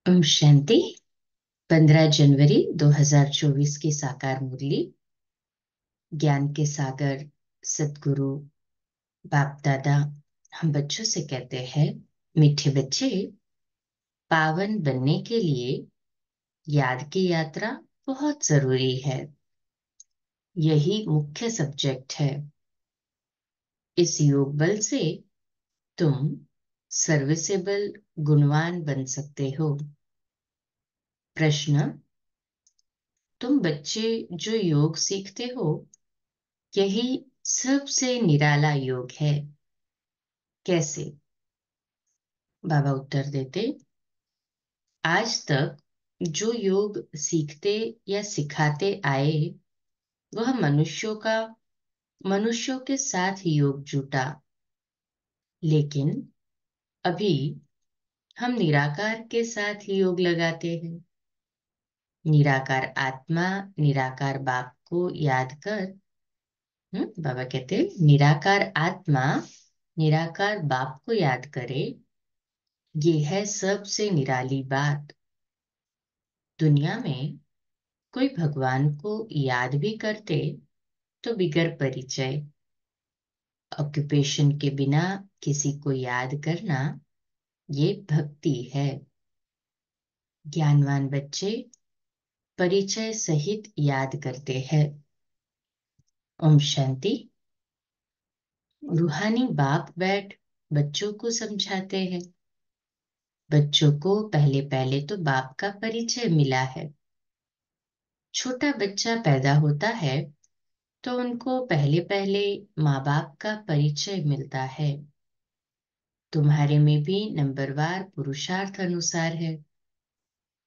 ओम शांति। 15 जनवरी 2024 की साकार मुरली। ज्ञान के सागर सद्गुरु बाप दादा हम बच्चों से कहते हैं, मीठे बच्चे, पावन बनने के लिए याद की यात्रा बहुत जरूरी है। यही मुख्य सब्जेक्ट है। इस योग बल से तुम सर्विसेबल गुणवान बन सकते हो। प्रश्न: तुम बच्चे जो योग सीखते हो, यही सबसे निराला योग है। कैसे? बाबा उत्तर देते, आज तक जो योग सीखते या सिखाते आए, वह मनुष्यों के साथ ही योग जुटा। लेकिन अभी हम निराकार के साथ ही योग लगाते हैं। निराकार आत्मा, निराकार बाप को याद कर। बाबा कहते, निराकार आत्मा निराकार बाप को याद करे। ये है सबसे निराली बात। दुनिया में कोई भगवान को याद भी करते तो बिगर परिचय, ऑक्यूपेशन के बिना किसी को याद करना, ये भक्ति है। ज्ञानवान बच्चे परिचय सहित याद करते हैं। ओम शांति। रूहानी बाप बैठ बच्चों को समझाते हैं। बच्चों को पहले पहले तो बाप का परिचय मिला है। छोटा बच्चा पैदा होता है तो उनको पहले पहले माँ बाप का परिचय मिलता है। तुम्हारे में भी नंबरवार पुरुषार्थ अनुसार है,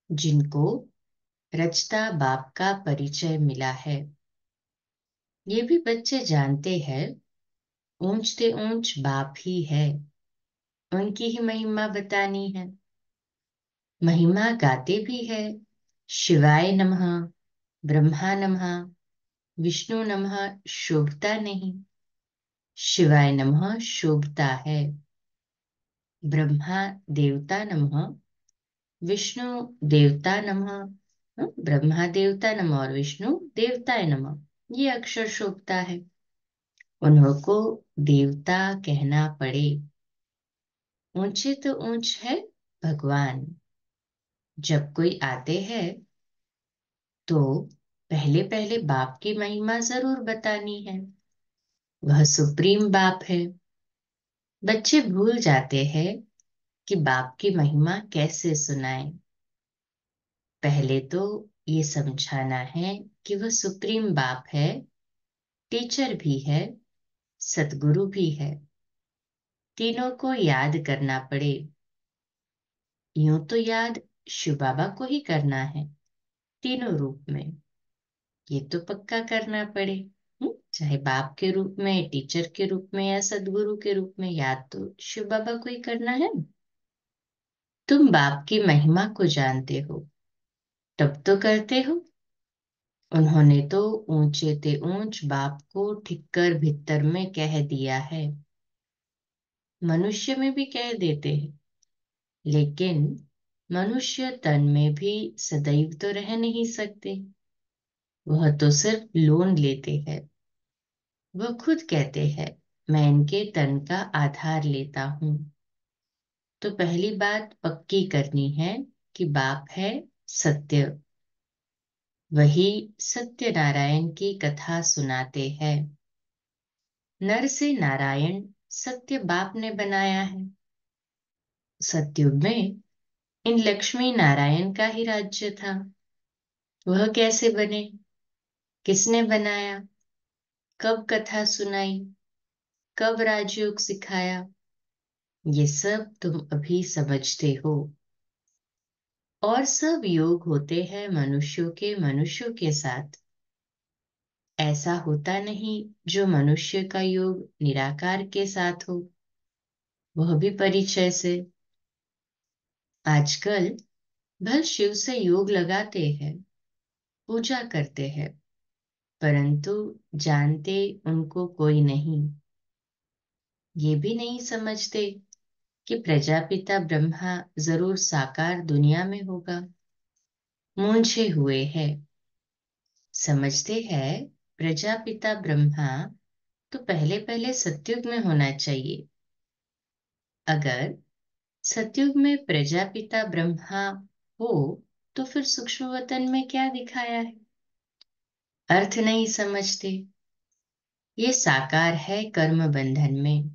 जिनको रचता बाप का परिचय मिला है। ये भी बच्चे जानते हैं, ऊंच से ऊंच बाप ही है, उनकी ही महिमा बतानी है। महिमा गाते भी है, शिवाय नमः, ब्रह्मा नमः, विष्णु नमः शोभता नहीं, शिवाय नमः शोभता है। ब्रह्मा देवता नमः, विष्णु देवता नमः, ब्रह्मा देवता नमः और विष्णु देवताय नमः, ये अक्षर शोभता है। उन्हों को देवता कहना पड़े। ऊंचे तो ऊंच है भगवान। जब कोई आते हैं तो पहले पहले बाप की महिमा जरूर बतानी है। वह सुप्रीम बाप है। बच्चे भूल जाते हैं कि बाप की महिमा कैसे सुनाएं। पहले तो ये समझाना है कि वह सुप्रीम बाप है, टीचर भी है, सतगुरु भी है। तीनों को याद करना पड़े। यूं तो याद शिव बाबा को ही करना है, तीनों रूप में। ये तो पक्का करना पड़े। चाहे बाप के रूप में, टीचर के रूप में या सदगुरु के रूप में, याद तो शिव बाबा को ही करना है। तुम बाप की महिमा को जानते हो, तब तो करते हो। उन्होंने तो ऊंचे ते ऊंच बाप को ठिक्कर भित्तर में कह दिया है। मनुष्य में भी कह देते हैं, लेकिन मनुष्य तन में भी सदैव तो रह नहीं सकते। वह तो सिर्फ लोन लेते हैं। वह खुद कहते हैं, मैं इनके तन का आधार लेता हूं। तो पहली बात पक्की करनी है कि बाप है सत्य। वही सत्यनारायण की कथा सुनाते हैं। नर से नारायण सत्य बाप ने बनाया है। सतयुग में इन लक्ष्मी नारायण का ही राज्य था। वह कैसे बने, किसने बनाया, कब कथा सुनाई, कब राजयोग सिखाया, ये सब तुम अभी समझते हो। और सब योग होते हैं मनुष्यों के साथ। ऐसा होता नहीं जो मनुष्य का योग निराकार के साथ हो, वह भी परिचय से। आजकल भल शिव से योग लगाते हैं, पूजा करते हैं, परंतु जानते उनको कोई नहीं। ये भी नहीं समझते कि प्रजापिता ब्रह्मा जरूर साकार दुनिया में होगा, मूंझे हुए है। समझते हैं प्रजापिता ब्रह्मा तो पहले पहले सतयुग में होना चाहिए। अगर सतयुग में प्रजापिता ब्रह्मा हो तो फिर सूक्ष्मवतन में क्या दिखाया है? अर्थ नहीं समझते। ये साकार है कर्म बंधन में,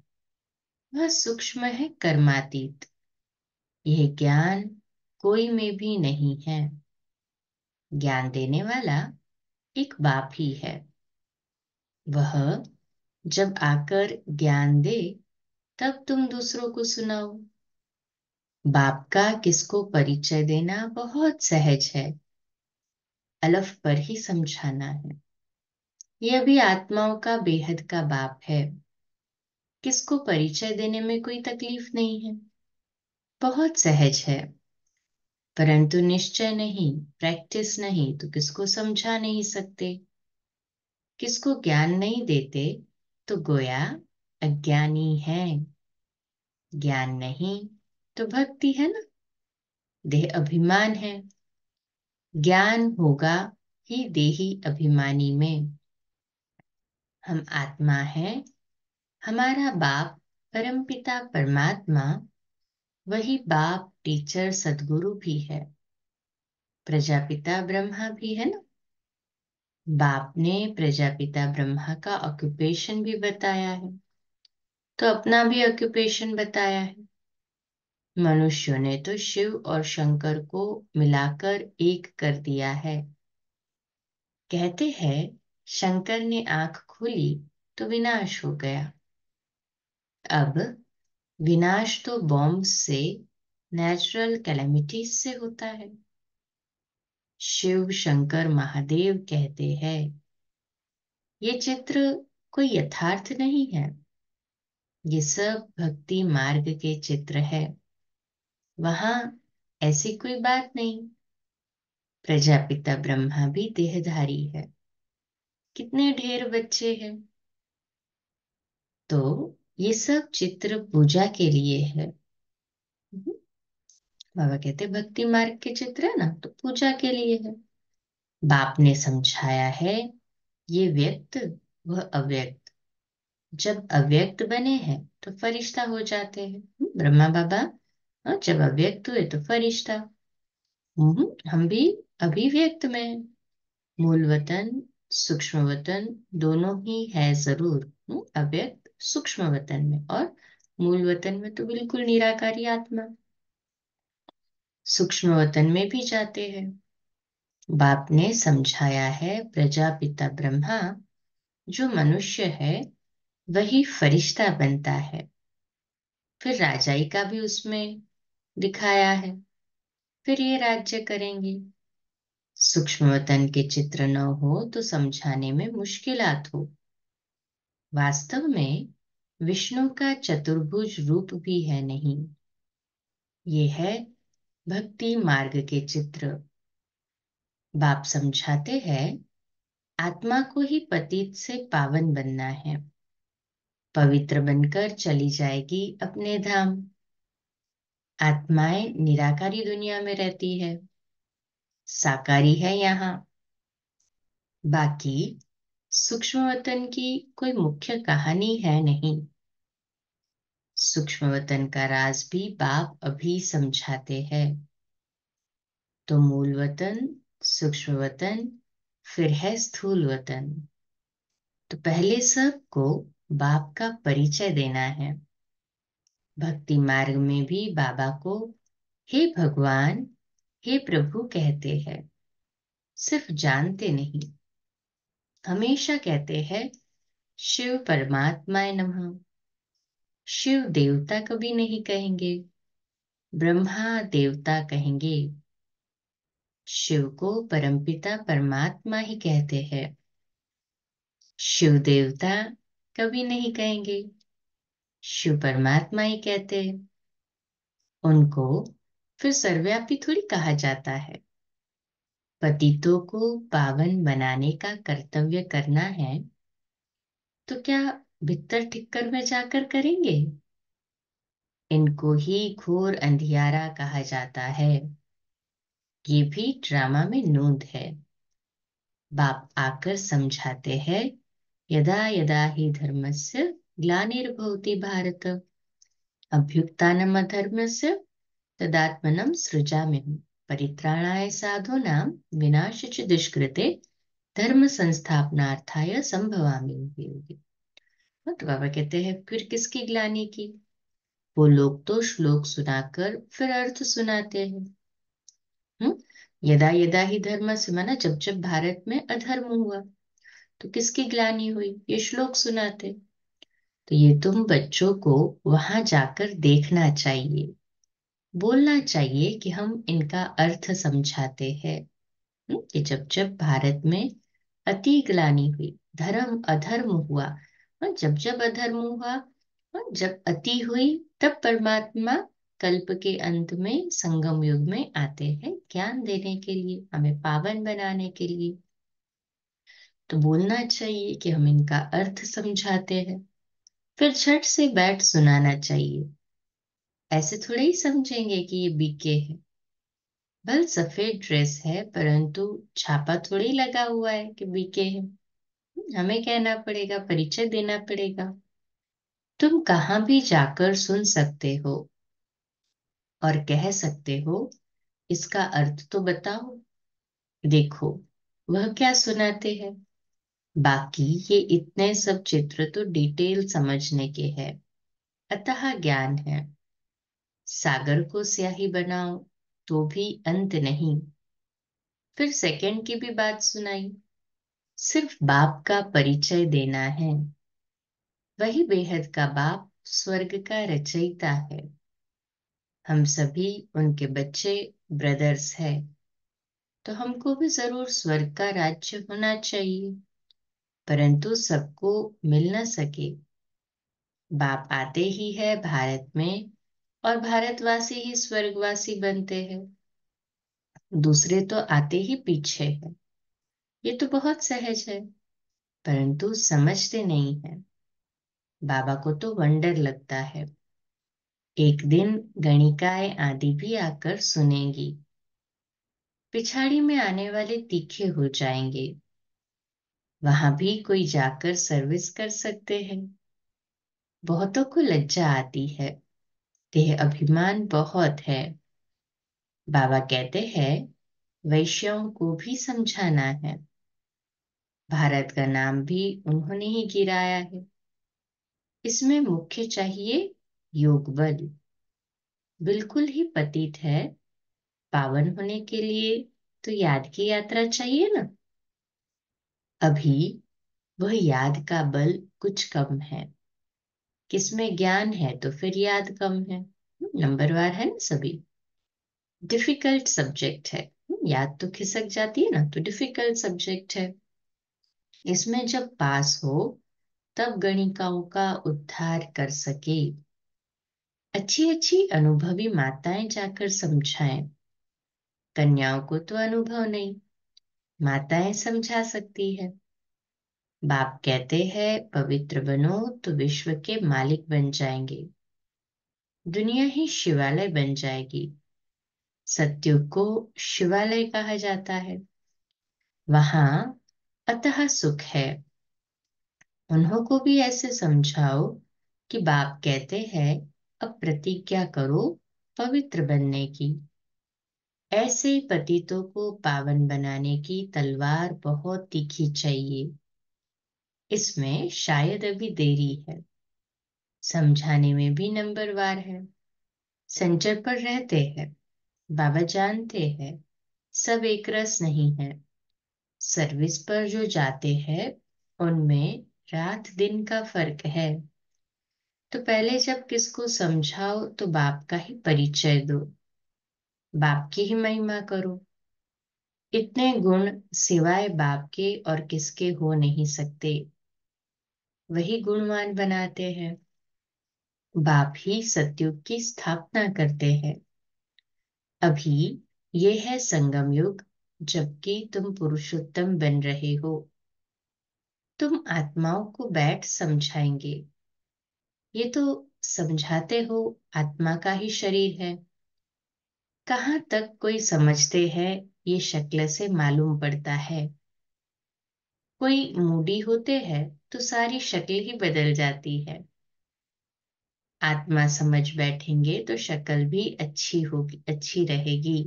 वह सूक्ष्म है कर्मातीत। यह ज्ञान कोई में भी नहीं है। ज्ञान देने वाला एक बाप ही है। वह जब आकर ज्ञान दे तब तुम दूसरों को सुनाओ। बाप का किसको परिचय देना बहुत सहज है, अलफ पर ही समझाना है। यह भी आत्माओं का बेहद का बाप है। किसको परिचय देने में कोई तकलीफ नहीं है, बहुत सहज है। परंतु निश्चय नहीं, प्रैक्टिस नहीं तो किसको समझा नहीं सकते। किसको ज्ञान नहीं देते तो गोया अज्ञानी है। ज्ञान नहीं तो भक्ति है ना, देह अभिमान है। ज्ञान होगा ही देही अभिमानी में। हम आत्मा है, हमारा बाप परमपिता परमात्मा, वही बाप टीचर सदगुरु भी है। प्रजापिता ब्रह्मा भी है ना। बाप ने प्रजापिता ब्रह्मा का ऑक्यूपेशन भी बताया है, तो अपना भी ऑक्यूपेशन बताया है। मनुष्यों ने तो शिव और शंकर को मिलाकर एक कर दिया है। कहते हैं शंकर ने आंख खोली तो विनाश हो गया। अब विनाश तो बॉम्ब से, नेचुरल कैलेमिटीज से होता है। शिव शंकर महादेव कहते हैं ये चित्र कोई यथार्थ नहीं है, ये सब भक्ति मार्ग के चित्र है। वहां ऐसी कोई बात नहीं। प्रजापिता ब्रह्मा भी देहधारी है। कितने ढेर बच्चे हैं। तो ये सब चित्र पूजा के लिए है। बाबा कहते भक्ति मार्ग के चित्र है ना, तो पूजा के लिए है। बाप ने समझाया है ये व्यक्त वह अव्यक्त। जब अव्यक्त बने हैं तो फरिश्ता हो जाते हैं। ब्रह्मा बाबा जब अव्यक्त हुए तो फरिश्ता। हम भी अभिव्यक्त में हैं। मूल वतन सूक्ष्म वतन दोनों ही है जरूर। अव्यक्त सूक्ष्म वतन में और मूल वतन में तो बिल्कुल निराकारी आत्मा। सूक्ष्म वतन में भी जाते हैं। बाप ने समझाया है प्रजापिता ब्रह्मा जो मनुष्य है वही फरिश्ता बनता है। फिर राजाई का भी उसमें दिखाया है। फिर ये राज्य करेंगे। सूक्ष्म वतन के चित्र न हो तो समझाने में मुश्किलात हो। वास्तव में विष्णु का चतुर्भुज रूप भी है नहीं। ये है भक्ति मार्ग के चित्र। बाप समझाते हैं आत्मा को ही पतित से पावन बनना है। पवित्र बनकर चली जाएगी अपने धाम। आत्माएं निराकारी दुनिया में रहती है, साकारी है यहाँ। बाकी सूक्ष्म वतन की कोई मुख्य कहानी है नहीं। सूक्ष्म वतन का राज भी बाप अभी समझाते हैं। तो मूल वतन सूक्ष्म वतन फिर है स्थूल वतन। तो पहले सबको बाप का परिचय देना है। भक्ति मार्ग में भी बाबा को हे भगवान हे प्रभु कहते हैं, सिर्फ जानते नहीं। हमेशा कहते हैं शिव परमात्माय नमः। शिव देवता कभी नहीं कहेंगे, ब्रह्मा देवता कहेंगे। शिव को परमपिता परमात्मा ही कहते हैं। शिव देवता कभी नहीं कहेंगे, शिव परमात्मा ही कहते हैं। उनको फिर सर्वव्यापी थोड़ी कहा जाता है। पतितों को पावन बनाने का कर्तव्य करना है तो क्या भित्तर ठिक्कर में जाकर करेंगे? इनको ही घोर अंधियारा कहा जाता है। ये भी ड्रामा में नूंद है। बाप आकर समझाते हैं, यदा यदा हि धर्मस्य ग्लानिर्भवति भारत, अभ्युत्थानम् अधर्मस्य तदात्मनं सृजाम्यहम्, परित्राणाय साधूनां विनाशाय च दुष्कृते धर्म संस्थापनार्थाय संभवामि युगे। तो बाबा कहते हैं फिर किसकी ग्लानि की? वो लोग तो श्लोक सुनाकर फिर अर्थ सुनाते हैं। यदा यदा ही धर्म से माना जब जब भारत में अधर्म हुआ तो किसकी ग्लानि हुई? ये श्लोक सुनाते। तो ये तुम बच्चों को वहां जाकर देखना चाहिए, बोलना चाहिए कि हम इनका अर्थ समझाते हैं। कि जब जब भारत में अति ग्लानि हुई, धर्म अधर्म हुआ, और जब जब अधर्म हुआ और जब अति हुई, तब परमात्मा कल्प के अंत में संगम युग में आते हैं ज्ञान देने के लिए, हमें पावन बनाने के लिए। तो बोलना चाहिए कि हम इनका अर्थ समझाते हैं, फिर झट से बैठ सुनाना चाहिए। ऐसे थोड़े ही समझेंगे कि ये बीके है। भले सफेद ड्रेस है परंतु छापा थोड़ी लगा हुआ है कि बीके है। हमें कहना पड़ेगा, परिचय देना पड़ेगा। तुम कहाँ भी जाकर सुन सकते हो और कह सकते हो, इसका अर्थ तो बताओ। देखो वह क्या सुनाते हैं। बाकी ये इतने सब चित्र तो डिटेल समझने के हैं, अतः ज्ञान है। सागर को स्याही बनाओ तो भी अंत नहीं। फिर सेकंड की भी बात सुनाई। सिर्फ बाप का परिचय देना है। वही बेहद का बाप स्वर्ग का रचयिता है। हम सभी उनके बच्चे, ब्रदर्स हैं। तो हमको भी जरूर स्वर्ग का राज्य होना चाहिए, परंतु सबको मिल न सके। बाप आते ही है भारत में और भारतवासी ही स्वर्गवासी बनते हैं, दूसरे तो आते ही पीछे है। ये तो बहुत सहज है, परंतु समझते नहीं है। बाबा को तो वंडर लगता है। एक दिन गणिकाएं आदि भी आकर सुनेंगी, पिछाड़ी में आने वाले तीखे हो जाएंगे। वहां भी कोई जाकर सर्विस कर सकते हैं। बहुतों को लज्जा आती है, देह अभिमान बहुत है। बाबा कहते हैं वैश्यों को भी समझाना है। भारत का नाम भी उन्होंने ही गिराया है। इसमें मुख्य चाहिए योग बल। बिल्कुल ही पतित है, पावन होने के लिए तो याद की यात्रा चाहिए ना। अभी वह याद का बल कुछ कम है। किसमें ज्ञान है तो फिर याद कम है। नंबरवार है ना सभी। डिफिकल्ट सब्जेक्ट है। याद तो खिसक जाती है ना, तो डिफिकल्ट सब्जेक्ट है। इसमें जब पास हो तब गणिकाओं का उद्धार कर सके। अच्छी अच्छी अनुभवी माताएं जाकर समझाएं। कन्याओं को तो अनुभव नहीं, माताएं समझा सकती है। बाप कहते हैं पवित्र बनो तो विश्व के मालिक बन जाएंगे। दुनिया ही शिवालय बन जाएगी। सत्युग को शिवालय कहा जाता है। वहां अतः सुख है। उन्हों को भी ऐसे समझाओ कि बाप कहते हैं अब प्रतिज्ञा करो पवित्र बनने की। ऐसे पतितों को पावन बनाने की तलवार बहुत तीखी चाहिए। इसमें शायद अभी देरी है। समझाने में भी नंबरवार है। सेंटर पर रहते हैं। बाबा जानते हैं सब एक रस नहीं है। सर्विस पर जो जाते हैं उनमें रात दिन का फर्क है। तो पहले जब किसको समझाओ तो बाप का ही परिचय दो, बाप की ही महिमा करो। इतने गुण सिवाय बाप के और किसके हो नहीं सकते। वही गुणवान बनाते हैं। बाप ही सतयुग की स्थापना करते हैं। अभी ये है संगम युग, जबकि तुम पुरुषोत्तम बन रहे हो। तुम आत्माओं को बैठ समझाएंगे। ये तो समझाते हो आत्मा का ही शरीर है। कहाँ तक कोई समझते हैं ये शक्ल से मालूम पड़ता है। कोई मूडी होते हैं तो सारी शक्ल ही बदल जाती है। आत्मा समझ बैठेंगे तो शक्ल भी अच्छी होगी, अच्छी रहेगी।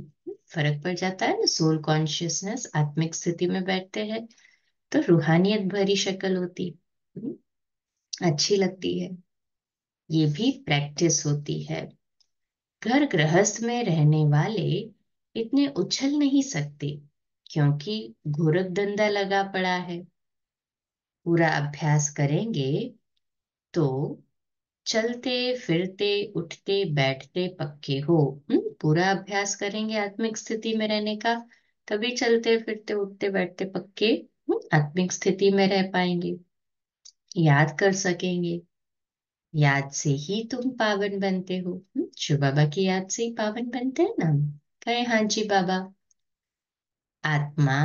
फर्क पड़ जाता है ना। सोल कॉन्शियसनेस आत्मिक स्थिति में बैठते हैं तो रूहानियत भरी शक्ल होती, अच्छी लगती है। ये भी प्रैक्टिस होती है। घर गृहस्थ में रहने वाले इतने उछल नहीं सकते क्योंकि गोरख धंधा लगा पड़ा है। पूरा अभ्यास करेंगे तो चलते फिरते उठते बैठते पक्के हो। पूरा अभ्यास करेंगे आत्मिक स्थिति में रहने का, तभी चलते फिरते उठते बैठते पक्के आत्मिक स्थिति में रह पाएंगे, याद कर सकेंगे। याद से ही तुम पावन बनते हो। शिव बाबा की याद से ही पावन बनते हैं ना। कहे हाँ जी बाबा। आत्मा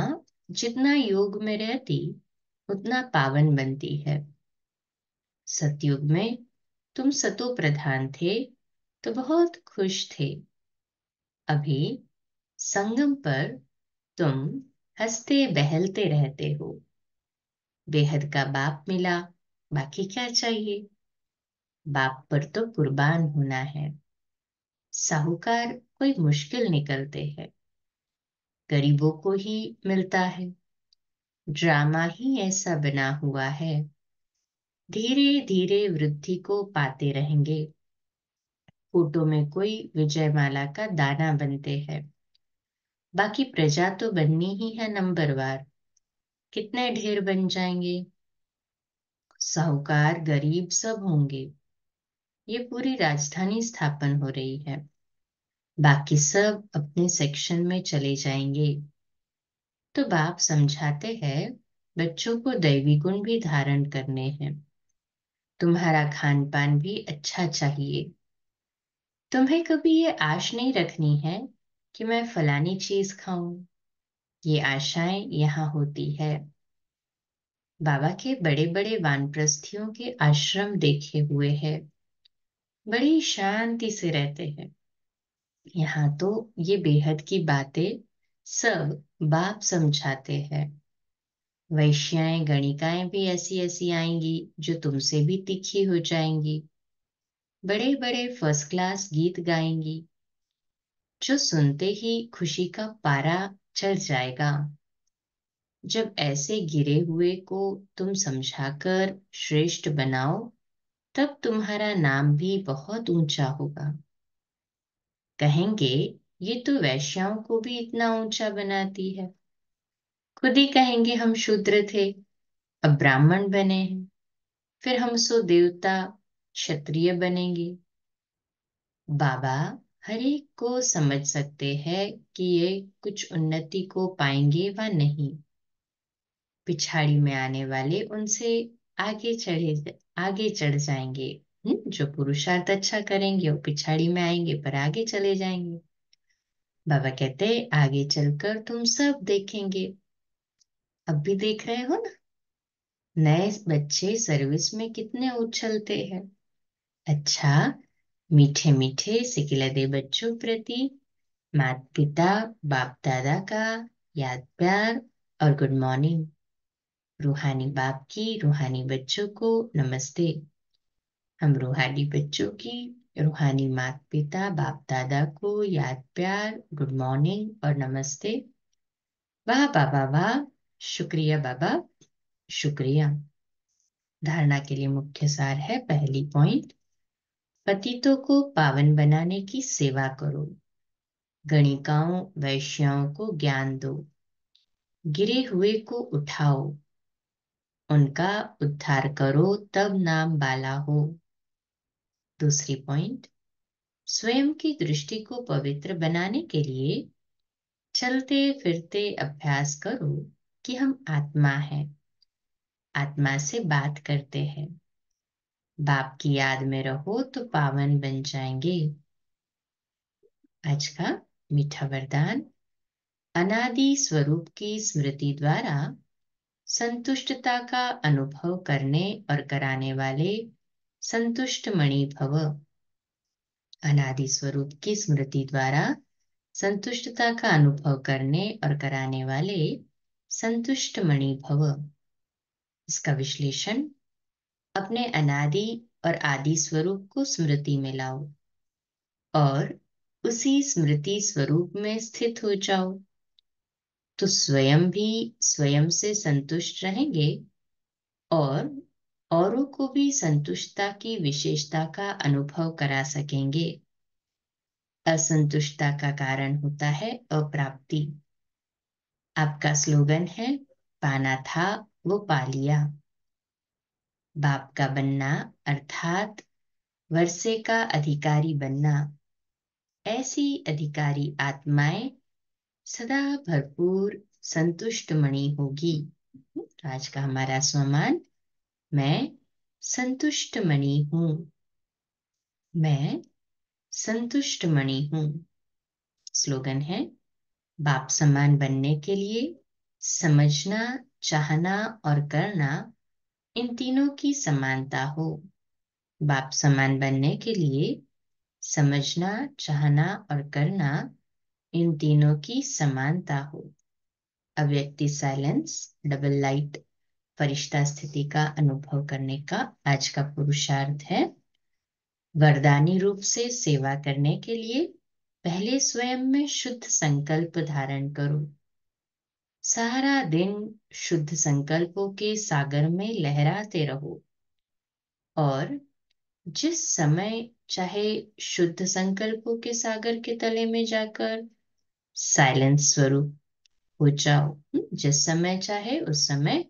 जितना योग में रहती उतना पावन बनती है। सतयुग में तुम सतो प्रधान थे तो बहुत खुश थे। अभी संगम पर तुम हंसते बहलते रहते हो। बेहद का बाप मिला, बाकी क्या चाहिए। बाप पर तो कुर्बान होना है। साहूकार कोई मुश्किल निकलते हैं, गरीबों को ही मिलता है। ड्रामा ही ऐसा बना हुआ है। धीरे धीरे वृद्धि को पाते रहेंगे। फोटो में कोई विजयमाला का दाना बनते हैं। बाकी प्रजा तो बननी ही है नंबरवार। कितने ढेर बन जाएंगे। साहूकार गरीब सब होंगे। ये पूरी राजधानी स्थापन हो रही है। बाकी सब अपने सेक्शन में चले जाएंगे। तो बाप समझाते हैं बच्चों को दैवी गुण भी धारण करने हैं। तुम्हारा खान पान भी अच्छा चाहिए। तुम्हें कभी ये आश नहीं रखनी है कि मैं फलानी चीज खाऊं। ये आशाएं यहाँ होती है। बाबा के बड़े बड़े वानप्रस्थियों के आश्रम देखे हुए हैं। बड़ी शांति से रहते हैं। यहाँ तो ये बेहद की बातें सब बाप समझाते हैं। वैश्याएं गणिकाएं भी ऐसी ऐसी आएंगी जो तुमसे भी तीखी हो जाएंगी। बड़े बड़े फर्स्ट क्लास गीत गाएंगी जो सुनते ही खुशी का पारा चढ़ जाएगा। जब ऐसे गिरे हुए को तुम समझाकर श्रेष्ठ बनाओ तब तुम्हारा नाम भी बहुत ऊंचा होगा। कहेंगे ये तो वैश्याओं को भी इतना ऊंचा बनाती है। खुद ही कहेंगे हम शूद्र थे, अब ब्राह्मण बने हैं। फिर हम सो देवता क्षत्रिय बनेंगे। बाबा हर एक को समझ सकते हैं कि ये कुछ उन्नति को पाएंगे व नहीं। पिछाड़ी में आने वाले उनसे आगे चढ़ जाएंगे। जो पुरुषार्थ अच्छा करेंगे वो पिछाड़ी में आएंगे पर आगे चले जाएंगे। बाबा कहते आगे चलकर तुम सब देखेंगे। अब भी देख रहे हो ना। नए बच्चे सर्विस में कितने उछलते हैं। अच्छा, मीठे मीठे सिकिलदे बच्चों प्रति माता पिता बाप दादा का याद प्यार और गुड मॉर्निंग। रूहानी बाप की रूहानी बच्चों को नमस्ते। हम रूहानी बच्चों की रूहानी माता पिता बाप दादा को याद प्यार गुड मॉर्निंग और नमस्ते। वाह बाबा वाह। शुक्रिया बाबा, शुक्रिया। धारणा के लिए मुख्य सार है पहली पॉइंट, पतितों को पावन बनाने की सेवा करो। गणिकाओं वैश्याओं को ज्ञान दो। गिरे हुए को उठाओ, उनका उद्धार करो तब नाम बाला हो। दूसरी पॉइंट, स्वयं की दृष्टि को पवित्र बनाने के लिए चलते फिरते अभ्यास करो कि हम आत्मा हैं, आत्मा से बात करते हैं। बाप की याद में रहो तो पावन बन जाएंगे। आज का मीठा वरदान, अनादि स्वरूप की स्मृति द्वारा संतुष्टता का अनुभव करने और कराने वाले संतुष्ट मणि भव। अनादि स्वरूप की स्मृति द्वारा संतुष्टता का अनुभव करने और कराने वाले संतुष्ट मणि भव। इसका विश्लेषण, अपने अनादि और आदि स्वरूप को स्मृति में लाओ और उसी स्मृति स्वरूप में स्थित हो जाओ, तो स्वयं भी स्वयं से संतुष्ट रहेंगे और औरों को भी संतुष्टता की विशेषता का अनुभव करा सकेंगे। असंतुष्टता का कारण होता है अप्राप्ति। आपका स्लोगन है, पाना था वो पा लिया। बाप का बनना अर्थात वर्षे का अधिकारी बनना। ऐसी अधिकारी आत्माएं सदा भरपूर संतुष्ट मणि होगी। तो आज का हमारा स्वमान, मैं संतुष्ट मणि हूं। मैं संतुष्ट मणि हूं। स्लोगन है, बाप समान बनने के लिए समझना, चाहना और करना, इन तीनों की समानता हो। बाप समान बनने के लिए समझना, चाहना और करना, इन तीनों की समानता हो। अव्यक्ति साइलेंस, डबल लाइट फरिश्ता स्थिति का अनुभव करने का आज का पुरुषार्थ है। वरदानी रूप से सेवा करने के लिए पहले स्वयं में शुद्ध संकल्प धारण करो। सारा दिन शुद्ध संकल्पों के सागर में लहराते रहो और जिस समय चाहे शुद्ध संकल्पों के सागर के तले में जाकर साइलेंस स्वरूप हो जाओ। जिस समय चाहे उस समय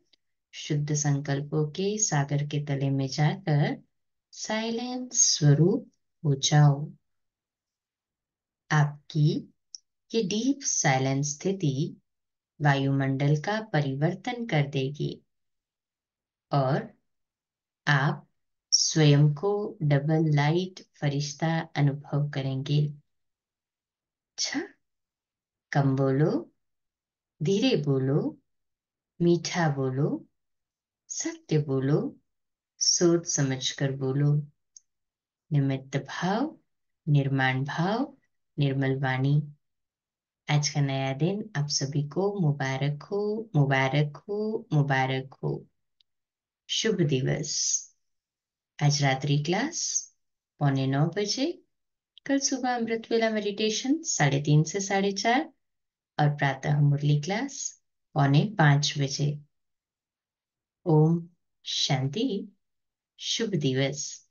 शुद्ध संकल्पों के सागर के तले में जाकर साइलेंस स्वरूप हो जाओ। आपकी ये डीप साइलेंस स्थिति वायुमंडल का परिवर्तन कर देगी और आप स्वयं को डबल लाइट फरिश्ता अनुभव करेंगे। अच्छा, कम बोलो, धीरे बोलो, मीठा बोलो, सत्य बोलो, सोच समझ कर बोलो। निमित्त भाव, निर्माण भाव, निर्मल वाणी। आज का नया दिन आप सभी को मुबारक हो, मुबारक हो, मुबारक हो। शुभ दिवस। आज रात्रि क्लास 8:45 बजे, कल सुबह अमृत वेला मेडिटेशन 3:30 से 4:30 और प्रातः मुरली क्लास 4:45 बजे। ओम शांति। शुभ दिवस।